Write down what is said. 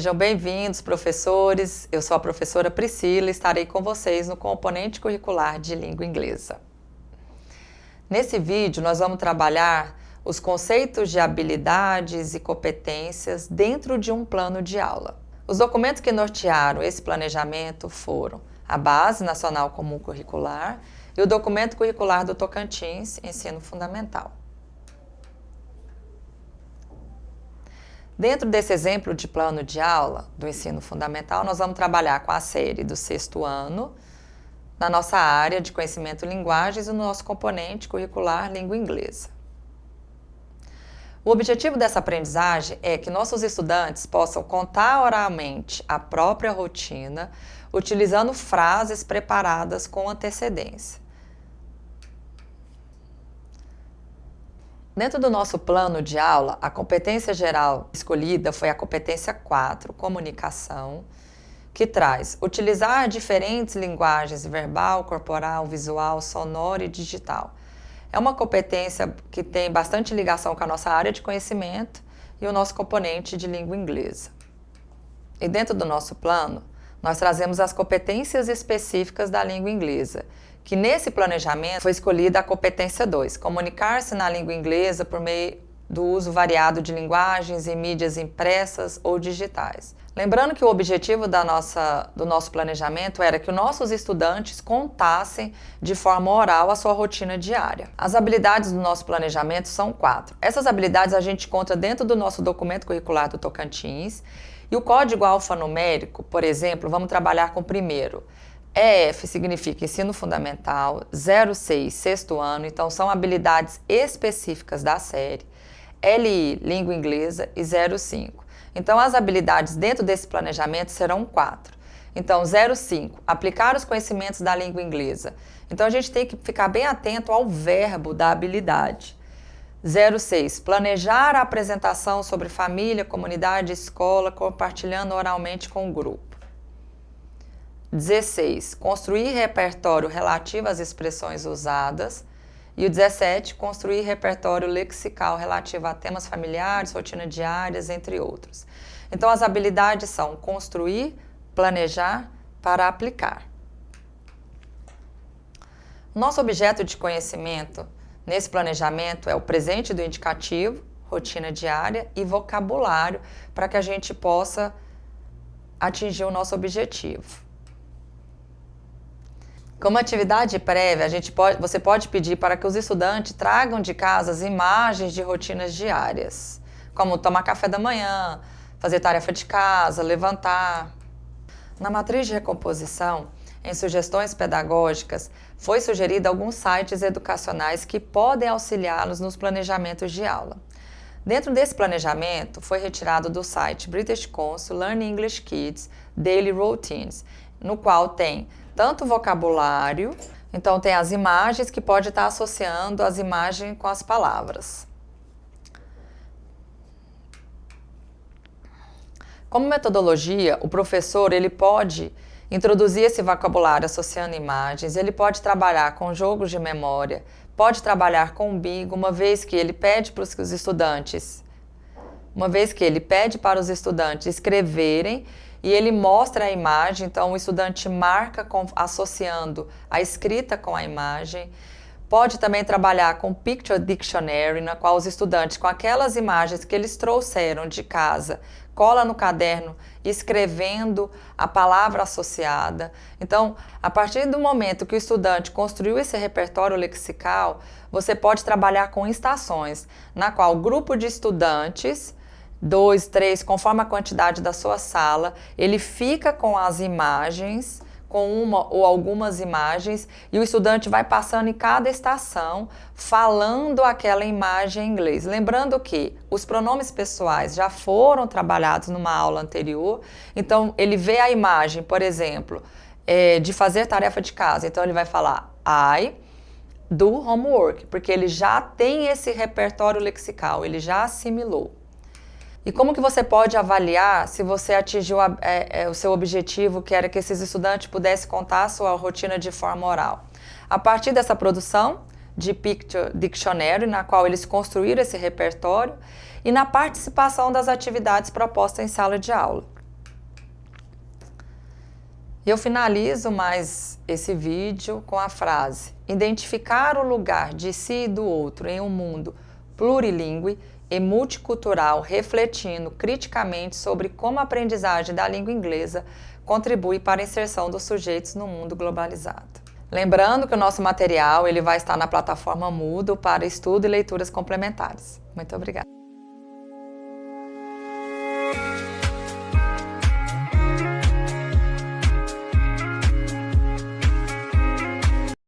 Sejam bem-vindos, professores. Eu sou a professora Priscila e estarei com vocês no componente curricular de língua inglesa. Nesse vídeo, nós vamos trabalhar os conceitos de habilidades e competências dentro de um plano de aula. Os documentos que nortearam esse planejamento foram a Base Nacional Comum Curricular e o Documento Curricular do Tocantins, Ensino Fundamental. Dentro desse exemplo de plano de aula do ensino fundamental, nós vamos trabalhar com a série do 6º ano, na nossa área de conhecimento linguagens e no nosso componente curricular língua inglesa. O objetivo dessa aprendizagem é que nossos estudantes possam contar oralmente a própria rotina, utilizando frases preparadas com antecedência. Dentro do nosso plano de aula, a competência geral escolhida foi a competência 4, comunicação, que traz utilizar diferentes linguagens verbal, corporal, visual, sonora e digital. É uma competência que tem bastante ligação com a nossa área de conhecimento e o nosso componente de língua inglesa. E dentro do nosso plano, nós trazemos as competências específicas da língua inglesa, que nesse planejamento foi escolhida a competência 2, comunicar-se na língua inglesa por meio do uso variado de linguagens e mídias impressas ou digitais. Lembrando que o objetivo do nosso planejamento era que os nossos estudantes contassem de forma oral a sua rotina diária. As habilidades do nosso planejamento são 4. Essas habilidades a gente encontra dentro do nosso documento curricular do Tocantins e o código alfanumérico, por exemplo, vamos trabalhar com o primeiro. EF significa ensino fundamental, 06, 6º ano, então são habilidades específicas da série. LI, língua inglesa, e 05. Então as habilidades dentro desse planejamento serão 4. Então 05, aplicar os conhecimentos da língua inglesa. Então a gente tem que ficar bem atento ao verbo da habilidade. 06, planejar a apresentação sobre família, comunidade, escola, compartilhando oralmente com o grupo. 16, construir repertório relativo às expressões usadas. E o 17, construir repertório lexical relativo a temas familiares, rotina diárias, entre outros. Então, as habilidades são construir, planejar, para aplicar. Nosso objeto de conhecimento nesse planejamento é o presente do indicativo, rotina diária e vocabulário, para que a gente possa atingir o nosso objetivo. Como atividade prévia, você pode pedir para que os estudantes tragam de casa as imagens de rotinas diárias, como tomar café da manhã, fazer tarefa de casa, levantar. Na matriz de recomposição, em sugestões pedagógicas, foi sugerido alguns sites educacionais que podem auxiliá-los nos planejamentos de aula. Dentro desse planejamento, foi retirado do site British Council Learn English Kids Daily Routines, no qual tem tanto vocabulário, então tem as imagens que pode estar associando as imagens com as palavras. Como metodologia, o professor ele pode introduzir esse vocabulário associando imagens, ele pode trabalhar com jogos de memória, pode trabalhar com bingo, uma vez que ele pede para os estudantes escreverem e ele mostra a imagem, então o estudante marca associando a escrita com a imagem. Pode também trabalhar com Picture Dictionary, na qual os estudantes, com aquelas imagens que eles trouxeram de casa, cola no caderno escrevendo a palavra associada. Então, a partir do momento que o estudante construiu esse repertório lexical, você pode trabalhar com estações, na qual o grupo de estudantes 2, 3, conforme a quantidade da sua sala, ele fica com as imagens, com uma ou algumas imagens, e o estudante vai passando em cada estação, falando aquela imagem em inglês. Lembrando que os pronomes pessoais já foram trabalhados numa aula anterior, então ele vê a imagem, por exemplo, de fazer tarefa de casa, então ele vai falar I do homework, porque ele já tem esse repertório lexical, ele já assimilou. E como que você pode avaliar se você atingiu o seu objetivo, que era que esses estudantes pudessem contar a sua rotina de forma oral? A partir dessa produção de Picture Dictionary, na qual eles construíram esse repertório, e na participação das atividades propostas em sala de aula. E eu finalizo mais esse vídeo com a frase: identificar o lugar de si e do outro em um mundo plurilingüe e multicultural, refletindo criticamente sobre como a aprendizagem da língua inglesa contribui para a inserção dos sujeitos no mundo globalizado. Lembrando que o nosso material ele vai estar na plataforma Moodle para estudo e leituras complementares. Muito obrigada.